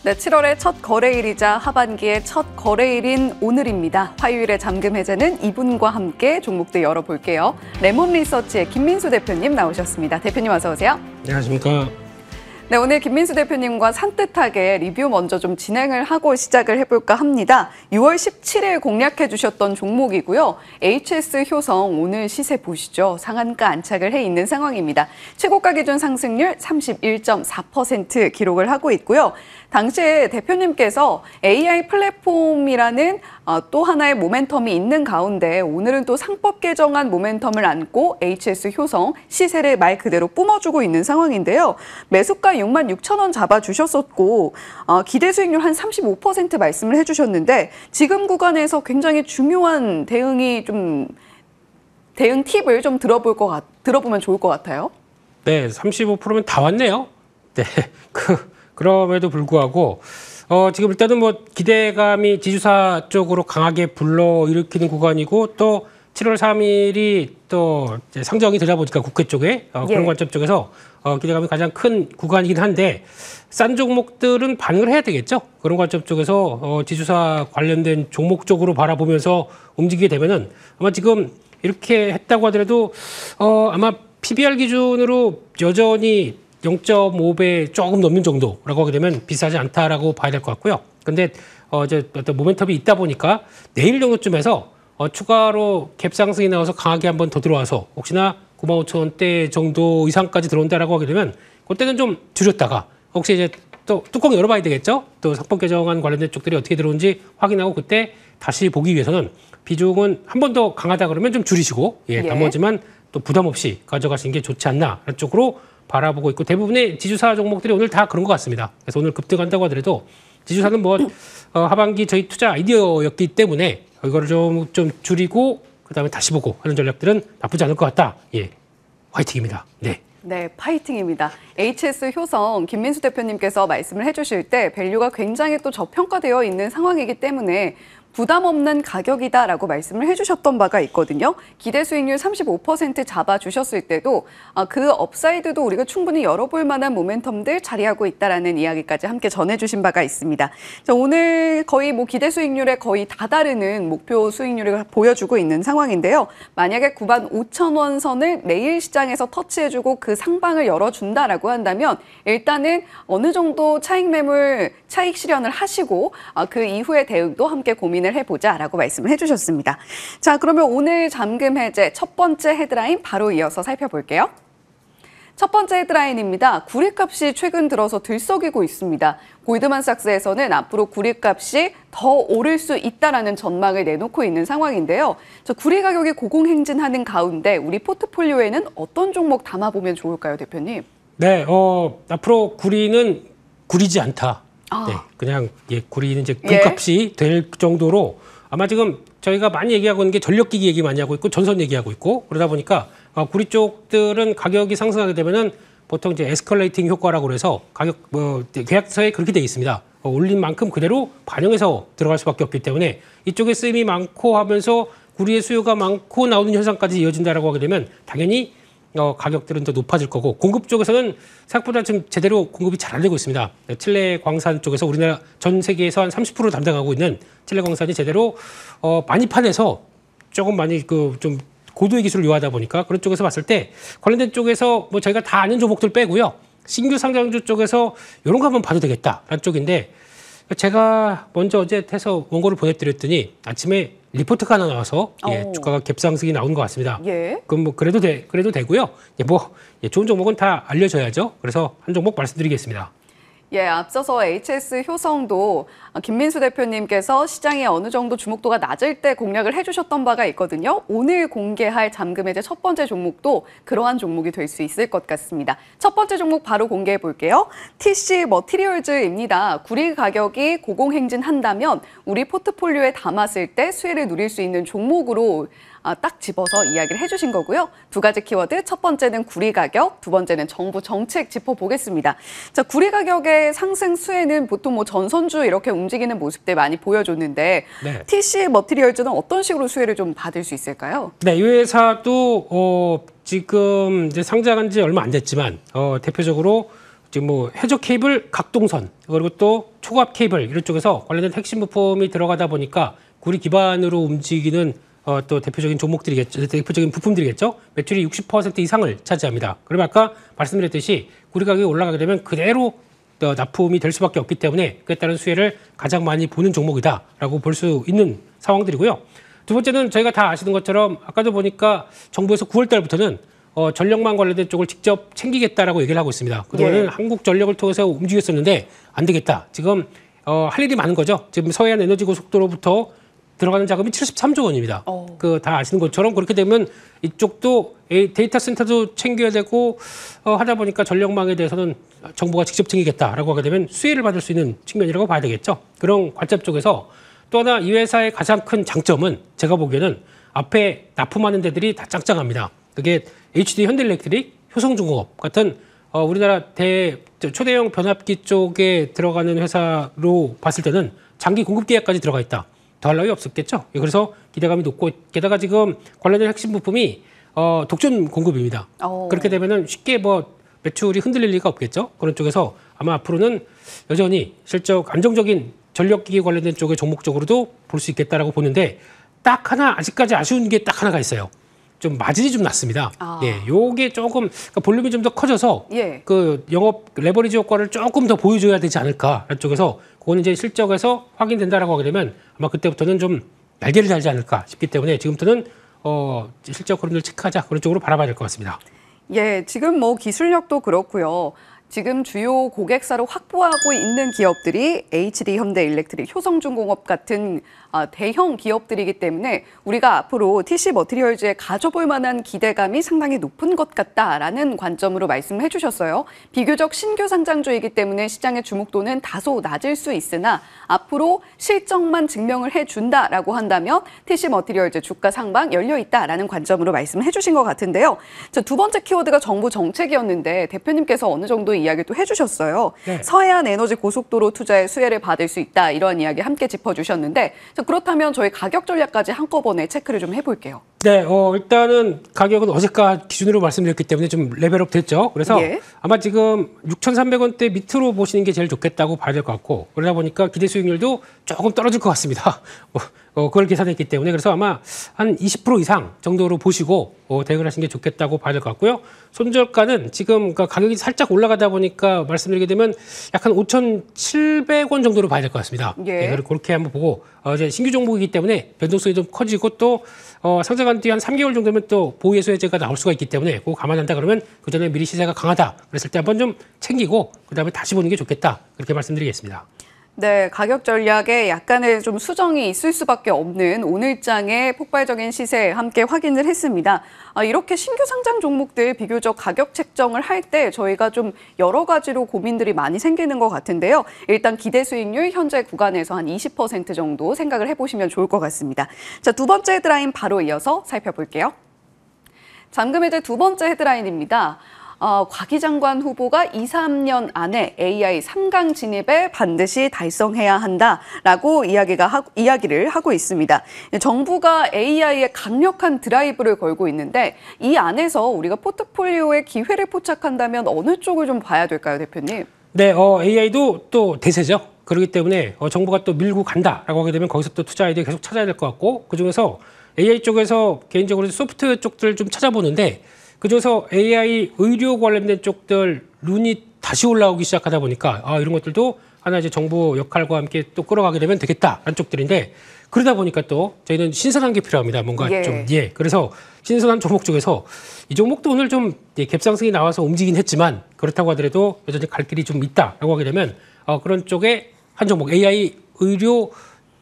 네, 7월의 첫 거래일이자 하반기의 첫 거래일인 오늘입니다. 화요일에 잠금 해제는 이분과 함께 종목들 열어볼게요. 레몬 리서치의 김민수 대표님 나오셨습니다. 대표님 어서 오세요. 안녕하십니까. 네, 오늘 김민수 대표님과 산뜻하게 리뷰 먼저 좀 진행을 하고 시작을 해볼까 합니다. 6월 17일 공략해 주셨던 종목이고요. HS 효성 오늘 시세 보시죠. 상한가 안착을 해 있는 상황입니다. 최고가 기준 상승률 31.4% 기록을 하고 있고요. 당시에 대표님께서 AI 플랫폼이라는 또 하나의 모멘텀이 있는 가운데 오늘은 또 상법 개정안 모멘텀을 안고 HS 효성 시세를 말 그대로 뿜어주고 있는 상황인데요. 매수가 66,000원 잡아주셨었고 기대 수익률 한 35% 말씀을 해주셨는데 지금 구간에서 굉장히 중요한 대응 팁을 좀 들어보면 좋을 것 같아요. 네, 35%면 다 왔네요. 네, 그럼에도 불구하고 지금 일단은 뭐 기대감이 지주사 쪽으로 강하게 불러일으키는 구간이고 또 7월 3일이 또 이제 상정이 되다 보니까 국회 쪽에 그런 관점 쪽에서 기대감이 가장 큰 구간이긴 한데 싼 종목들은 반응을 해야 되겠죠. 그런 관점 쪽에서 지주사 관련된 종목 쪽으로 바라보면서 움직이게 되면은 아마 지금 이렇게 했다고 하더라도 아마 PBR 기준으로 여전히 0.5배 조금 넘는 정도라고 하게 되면 비싸지 않다라고 봐야 될 것 같고요. 근데 이제 어떤 모멘텀이 있다 보니까 내일 정도쯤에서 추가로 갭 상승이 나와서 강하게 한번 더 들어와서 혹시나 95,000원대 정도 이상까지 들어온다라고 하게 되면 그때는 좀 줄였다가 혹시 이제 또 뚜껑 열어봐야 되겠죠. 또 상법 개정안 관련된 쪽들이 어떻게 들어오는지 확인하고 그때 다시 보기 위해서는 비중은 한 번 더 강하다 그러면 좀 줄이시고 나머지만 또 부담 없이 가져가시는 게 좋지 않나 라는 쪽으로 바라보고 있고 대부분의 지주사 종목들이 오늘 다 그런 것 같습니다. 그래서 오늘 급등한다고 하더라도 지주사는 뭐 하반기 저희 투자 아이디어였기 때문에 이거를 좀 줄이고 그다음에 다시 보고 하는 전략들은 나쁘지 않을 것 같다. 예, 화이팅입니다. 네. 네, 파이팅입니다. HS 효성 김민수 대표님께서 말씀을 해주실 때 밸류가 굉장히 또 저평가되어 있는 상황이기 때문에 부담 없는 가격이다라고 말씀을 해주셨던 바가 있거든요. 기대 수익률 35% 잡아주셨을 때도 그 업사이드도 우리가 충분히 열어볼 만한 모멘텀들 자리하고 있다라는 이야기까지 함께 전해주신 바가 있습니다. 자, 오늘 거의 뭐 기대 수익률에 거의 다다르는 목표 수익률을 보여주고 있는 상황인데요. 만약에 95,000원 선을 내일 시장에서 터치해주고 그 상방을 열어준다라고 한다면 일단은 어느 정도 차익 매물, 차익 실현을 하시고 그 이후의 대응도 함께 고민을 해보자라고 말씀을 해주셨습니다. 자, 그러면 오늘 잠금 해제 첫 번째 헤드라인 바로 이어서 살펴볼게요. 첫 번째 헤드라인입니다. 구리값이 최근 들어서 들썩이고 있습니다. 골드만삭스에서는 앞으로 구리값이 더 오를 수 있다라는 전망을 내놓고 있는 상황인데요. 자, 구리 가격이 고공행진하는 가운데 우리 포트폴리오에는 어떤 종목 담아보면 좋을까요, 대표님? 네, 앞으로 구리는 구리지 않다. 네, 그냥 구리는 이제 금값이 될 정도로 아마 지금 저희가 많이 얘기하고 있는 게 전력기기 얘기 많이 하고 있고 전선 얘기하고 있고 그러다 보니까 구리 쪽들은 가격이 상승하게 되면은 보통 이제 에스컬레이팅 효과라고 그래서 가격 계약서에 그렇게 돼 있습니다. 올린 만큼 그대로 반영해서 들어갈 수밖에 없기 때문에 이쪽에 쓰임이 많고 하면서 구리의 수요가 많고 나오는 현상까지 이어진다라고 하게 되면 당연히 가격들은 더 높아질 거고 공급 쪽에서는 생각보다 좀 제대로 공급이 잘 안 되고 있습니다. 칠레 광산 쪽에서 우리나라 전 세계에서 한 30% 담당하고 있는 칠레 광산이 제대로 많이 파내서 조금 많이 좀 고도의 기술을 요하다 보니까 그런 쪽에서 봤을 때 관련된 쪽에서 뭐 저희가 다 아는 종목들 빼고요. 신규 상장주 쪽에서 이런 거 한번 봐도 되겠다라는 쪽인데 제가 먼저 어제 해서 원고를 보내드렸더니 아침에 리포트가 하나 나와서 주가가 갭상승이 나온 것 같습니다. 그럼 뭐 그래도 되고요. 좋은 종목은 다 알려줘야죠. 그래서 한 종목 말씀드리겠습니다. 앞서서 HS 효성도 김민수 대표님께서 시장에 어느 정도 주목도가 낮을 때 공략을 해주셨던 바가 있거든요. 오늘 공개할 잠금 해제 첫 번째 종목도 그러한 종목이 될 수 있을 것 같습니다. 첫 번째 종목 바로 공개해 볼게요. TC 머티리얼즈입니다. 구리 가격이 고공행진한다면 우리 포트폴리오에 담았을 때 수혜를 누릴 수 있는 종목으로 딱 집어서 이야기를 해주신 거고요. 두 가지 키워드, 첫 번째는 구리 가격, 두 번째는 정부 정책 짚어보겠습니다. 자, 구리 가격의 상승 수혜는 보통 뭐 전선주 이렇게 움직이는 모습들 많이 보여줬는데 TC 머티리얼즈는 어떤 식으로 수혜를 좀 받을 수 있을까요? 네, 이 회사도 지금 이제 상장한 지 얼마 안 됐지만 대표적으로 지금 뭐 해저 케이블 각동선 그리고 또 초고압 케이블 이런 쪽에서 관련된 핵심 부품이 들어가다 보니까 구리 기반으로 움직이는 또 대표적인 종목들이겠죠. 대표적인 부품들이겠죠. 매출이 60% 이상을 차지합니다. 그러면 아까 말씀드렸듯이 구리 가격이 올라가게 되면 그대로 납품이 될 수밖에 없기 때문에 그에 따른 수혜를 가장 많이 보는 종목이다라고 볼 수 있는 상황들이고요. 두 번째는 저희가 다 아시는 것처럼 아까도 보니까 정부에서 9월 달부터는 전력망 관련된 쪽을 직접 챙기겠다라고 얘기를 하고 있습니다. 그동안은 예. 한국전력을 통해서 움직였었는데 안 되겠다. 지금 할 일이 많은 거죠. 지금 서해안 에너지 고속도로부터 들어가는 자금이 73조 원입니다. 그 다 아시는 것처럼 그렇게 되면 이쪽도 데이터 센터도 챙겨야 되고 하다 보니까 전력망에 대해서는 정부가 직접 챙기겠다라고 하게 되면 수혜를 받을 수 있는 측면이라고 봐야 되겠죠. 그런 관점 쪽에서 또 하나 이 회사의 가장 큰 장점은 제가 보기에는 앞에 납품하는 데들이 다 짱짱합니다. 그게 HD 현대일렉트릭, 효성중공업 같은 우리나라 초대형 변압기 쪽에 들어가는 회사로 봤을 때는 장기 공급 계약까지 들어가 있다. 더할 나위 없었겠죠. 그래서 기대감이 높고 게다가 지금 관련된 핵심 부품이 독점 공급입니다. 그렇게 되면은 쉽게 매출이 흔들릴 리가 없겠죠. 그런 쪽에서 아마 앞으로는 여전히 실적 안정적인 전력기기 관련된 쪽의 종목적으로도 볼 수 있겠다라고 보는데 딱 하나 아직까지 아쉬운 게 딱 하나가 있어요. 좀 마진이 좀 낮습니다. 예, 요게 조금 그러니까 볼륨이 좀 더 커져서 예. 그 영업 레버리지 효과를 조금 더 보여줘야 되지 않을까 쪽에서 그거는 이제 실적에서 확인된다라고 하게 되면 아마 그때부터는 좀 날개를 달지 않을까 싶기 때문에 지금부터는 실적 흐름을 체크하자 그런 쪽으로 바라봐야 될 것 같습니다. 예, 지금 기술력도 그렇고요. 지금 주요 고객사로 확보하고 있는 기업들이 HD 현대일렉트릭, 효성중공업 같은 대형 기업들이기 때문에 우리가 앞으로 TC 머티리얼즈에 가져볼 만한 기대감이 상당히 높은 것 같다라는 관점으로 말씀을 해주셨어요. 비교적 신규 상장주이기 때문에 시장의 주목도는 다소 낮을 수 있으나 앞으로 실적만 증명을 해준다라고 한다면 TC 머티리얼즈 주가 상방 열려 있다라는 관점으로 말씀을 해주신 것 같은데요. 자, 두 번째 키워드가 정부 정책이었는데 대표님께서 어느 정도 이야기를 또 해주셨어요. 네. 서해안 에너지 고속도로 투자의 수혜를 받을 수 있다 이런 이야기 함께 짚어주셨는데 자, 그렇다면 저희 가격 전략까지 한꺼번에 체크를 좀 해볼게요. 네, 일단은 가격은 어제가 기준으로 말씀드렸기 때문에 좀 레벨업 됐죠. 그래서 예. 아마 지금 6,300원대 밑으로 보시는 게 제일 좋겠다고 봐야 될 것 같고 그러다 보니까 기대 수익률도 조금 떨어질 것 같습니다. 그걸 계산했기 때문에 그래서 아마 한 20% 이상 정도로 보시고 대응을 하시는 게 좋겠다고 봐야 될 것 같고요. 손절가는 지금 가격이 살짝 올라가다 보니까 말씀드리게 되면 약간 5,700원 정도로 봐야 될 것 같습니다. 예. 네, 그렇게 한번 보고 이제 신규 종목이기 때문에 변동성이 좀 커지고 또 상장한 뒤 한 3개월 정도면 또 보유예소해제가 나올 수가 있기 때문에 그거 감안한다 그러면 그 전에 미리 시세가 강하다 그랬을 때 한번 좀 챙기고 그다음에 다시 보는 게 좋겠다 그렇게 말씀드리겠습니다. 네, 가격 전략에 약간의 좀 수정이 있을 수밖에 없는 오늘장의 폭발적인 시세 함께 확인을 했습니다. 이렇게 신규 상장 종목들 비교적 가격 책정을 할 때 저희가 좀 여러 가지로 고민들이 많이 생기는 것 같은데요. 일단 기대 수익률 현재 구간에서 한 20% 정도 생각을 해보시면 좋을 것 같습니다. 자, 두 번째 헤드라인 바로 이어서 살펴볼게요. 잠금해제 두 번째 헤드라인입니다. 곽 장관 후보가 2, 3년 안에 AI 3강 진입에 반드시 달성해야 한다라고 이야기를 하고 있습니다. 정부가 AI에 강력한 드라이브를 걸고 있는데 이 안에서 우리가 포트폴리오에 기회를 포착한다면 어느 쪽을 좀 봐야 될까요, 대표님? 네, AI도 또 대세죠. 그렇기 때문에 정부가 또 밀고 간다라고 하게 되면 거기서 또 투자 아이디어 계속 찾아야 될 것 같고 그중에서 AI 쪽에서 개인적으로 소프트웨어 쪽들 좀 찾아보는데 그중에서 AI 의료 관련된 쪽들 룬이 다시 올라오기 시작하다 보니까 이런 것들도 하나 이제 정부 역할과 함께 또 끌어가게 되면 되겠다라는 쪽들인데 그러다 보니까 또 저희는 신선한 게 필요합니다. 뭔가 그래서 신선한 종목 중에서 이 종목도 오늘 좀 갭상승이 나와서 움직이긴 했지만 그렇다고 하더라도 여전히 갈 길이 좀 있다라고 하게 되면 그런 쪽에 한 종목 AI 의료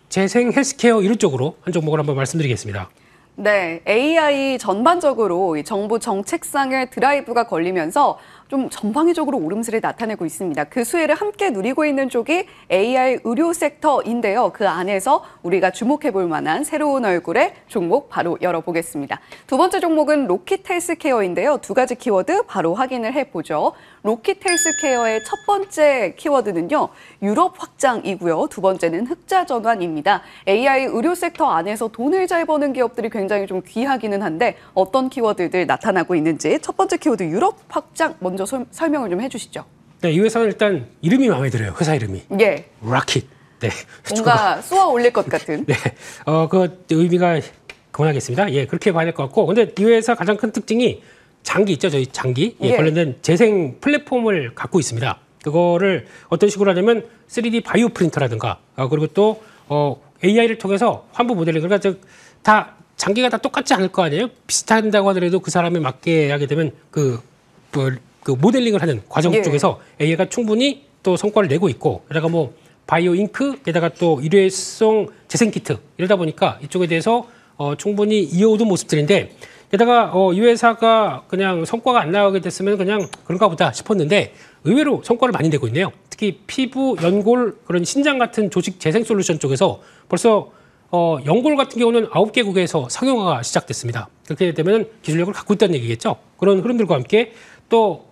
재생 헬스케어 이런 쪽으로 한 종목을 한번 말씀드리겠습니다. 네, AI 전반적으로 이 정부 정책상의 드라이브가 걸리면서 좀 전방위적으로 오름세를 나타내고 있습니다. 그 수혜를 함께 누리고 있는 쪽이 AI 의료 섹터인데요. 그 안에서 우리가 주목해 볼 만한 새로운 얼굴의 종목 바로 열어보겠습니다. 두 번째 종목은 로킷 헬스케어인데요. 두 가지 키워드 바로 확인을 해보죠. 로킷 헬스케어의 첫 번째 키워드는요. 유럽 확장이고요. 두 번째는 흑자 전환입니다. AI 의료 섹터 안에서 돈을 잘 버는 기업들이 굉장히 좀 귀하기는 한데 어떤 키워드들 나타나고 있는지 첫 번째 키워드 유럽 확장 먼저 설명을 좀 해주시죠. 네, 이 회사는 일단 이름이 마음에 들어요. 회사 이름이. 예. 락킷. 네. 뭔가 쏘아 올릴 것 같은. 네. 그 의미가 그만하겠습니다. 예, 그렇게 봐야 될 것 같고. 근데 이 회사 가장 큰 특징이 장기 있죠. 저희 장기. 예, 예. 관련된 재생 플랫폼을 갖고 있습니다. 그거를 어떤 식으로 하냐면 3D 바이오 프린터라든가 그리고 또 AI를 통해서 환부 모델링. 그러니까 다 장기가 다 똑같지 않을 거 아니에요? 비슷한다고 하더라도 그 사람에 맞게 하게 되면 그 모델링을 하는 과정 예. 쪽에서 AI가 충분히 또 성과를 내고 있고, 게다가 뭐 바이오 잉크, 게다가 또 일회성 재생 키트 이러다 보니까 이쪽에 대해서 충분히 이어오던 모습들인데, 게다가 이 회사가 그냥 성과가 안 나오게 됐으면 그냥 그런가 보다 싶었는데 의외로 성과를 많이 내고 있네요. 특히 피부, 연골, 그런 신장 같은 조직 재생 솔루션 쪽에서 벌써 연골 같은 경우는 9개국에서 상용화가 시작됐습니다. 그렇게 되면 기술력을 갖고 있다는 얘기겠죠. 그런 흐름들과 함께 또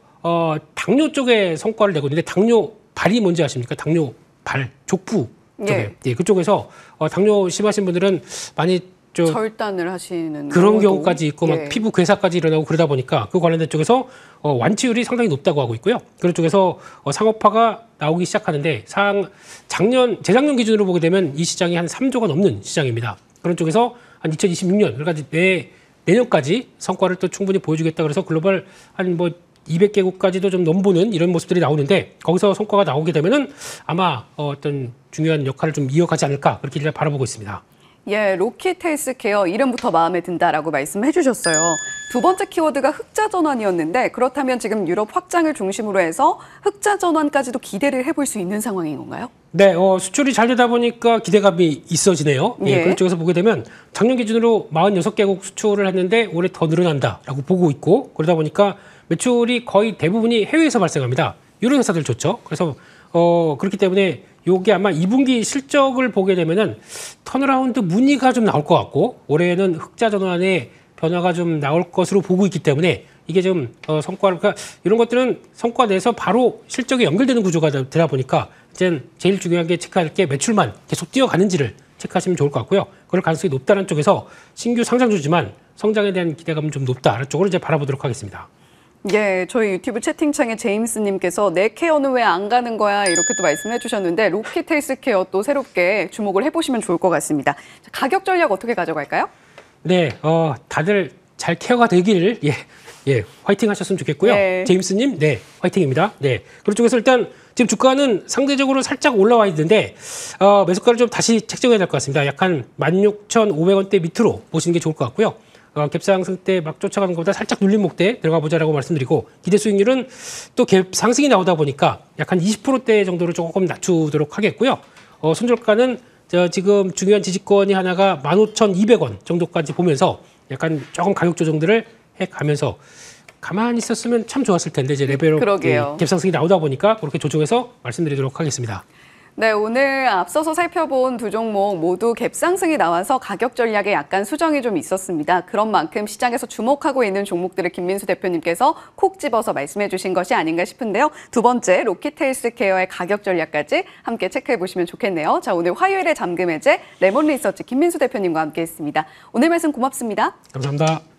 당뇨 쪽에 성과를 내고 있는데, 당뇨 발이 뭔지 아십니까? 당뇨 발, 족부 쪽에. 예, 그쪽에서 당뇨 심하신 분들은 많이 절단을 하시는 그런 경우도. 경우까지 있고 막 예. 피부 괴사까지 일어나고 그러다 보니까 그 관련된 쪽에서 완치율이 상당히 높다고 하고 있고요. 그런 쪽에서 상업화가 나오기 시작하는데 재작년 기준으로 보게 되면 이 시장이 한 3조가 넘는 시장입니다. 그런 쪽에서 한 2026년, 그러니까 내년까지 성과를 또 충분히 보여주겠다 그래서 글로벌 한 뭐 200개국까지도 좀 넘보는 이런 모습들이 나오는데, 거기서 성과가 나오게 되면은 아마 어떤 중요한 역할을 좀 이어가지 않을까, 그렇게 제가 바라보고 있습니다. 예, 로킷 헬스케어 이름부터 마음에 든다라고 말씀해 주셨어요. 두 번째 키워드가 흑자 전환이었는데, 그렇다면 지금 유럽 확장을 중심으로 해서 흑자 전환까지도 기대를 해볼 수 있는 상황인 건가요? 네, 수출이 잘 되다 보니까 기대감이 있어지네요. 예, 예. 그런 쪽에서 보게 되면 작년 기준으로 46개국 수출을 했는데 올해 더 늘어난다라고 보고 있고, 그러다 보니까 매출이 거의 대부분이 해외에서 발생합니다. 이런 회사들 좋죠. 그래서 그렇기 때문에 요게 아마 2분기 실적을 보게 되면은 턴어라운드 문의가 좀 나올 것 같고, 올해는 흑자 전환의 변화가 좀 나올 것으로 보고 있기 때문에 이게 좀 성과를, 그러니까 이런 것들은 성과 내서 바로 실적에 연결되는 구조가 되다 보니까 이제 제일 중요한 게 체크할 게 매출만 계속 뛰어가는지를 체크하시면 좋을 것 같고요. 그럴 가능성이 높다는 쪽에서 신규 상장주지만 성장에 대한 기대감은 좀 높다는 쪽으로 이제 바라보도록 하겠습니다. 예, 저희 유튜브 채팅창에 제임스님께서 내 케어는 왜 안 가는 거야 이렇게 또 말씀해 주셨는데, 로킷 헬스케어 또 새롭게 주목을 해보시면 좋을 것 같습니다. 자, 가격 전략 어떻게 가져갈까요? 네, 다들 잘 케어가 되길 화이팅 하셨으면 좋겠고요. 네. 제임스님, 네, 화이팅입니다. 네, 그런 쪽에서 일단 지금 주가는 상대적으로 살짝 올라와 있는데 매수가를 좀 다시 책정해야 될 것 같습니다. 약간 16,500원대 밑으로 보시는 게 좋을 것 같고요. 갭상승 때 막 쫓아가는 것보다 살짝 눌린 목대 들어가 보자라고 말씀드리고, 기대 수익률은 또 갭상승이 나오다 보니까 약간 20%대 정도로 조금 낮추도록 하겠고요. 손절가는 지금 중요한 지지권이 하나가 15,200원 정도까지 보면서 약간 조금 가격 조정들을 해가면서 가만히 있었으면 참 좋았을 텐데, 이제 레벨업 그러게요. 갭상승이 나오다 보니까 그렇게 조정해서 말씀드리도록 하겠습니다. 네, 오늘 앞서서 살펴본 두 종목 모두 갭상승이 나와서 가격 전략에 약간 수정이 좀 있었습니다. 그런 만큼 시장에서 주목하고 있는 종목들을 김민수 대표님께서 콕 집어서 말씀해 주신 것이 아닌가 싶은데요. 두 번째, 로킷 헬스케어의 가격 전략까지 함께 체크해 보시면 좋겠네요. 자, 오늘 화요일에 잠금 해제 레몬 리서치 김민수 대표님과 함께 했습니다. 오늘 말씀 고맙습니다. 감사합니다.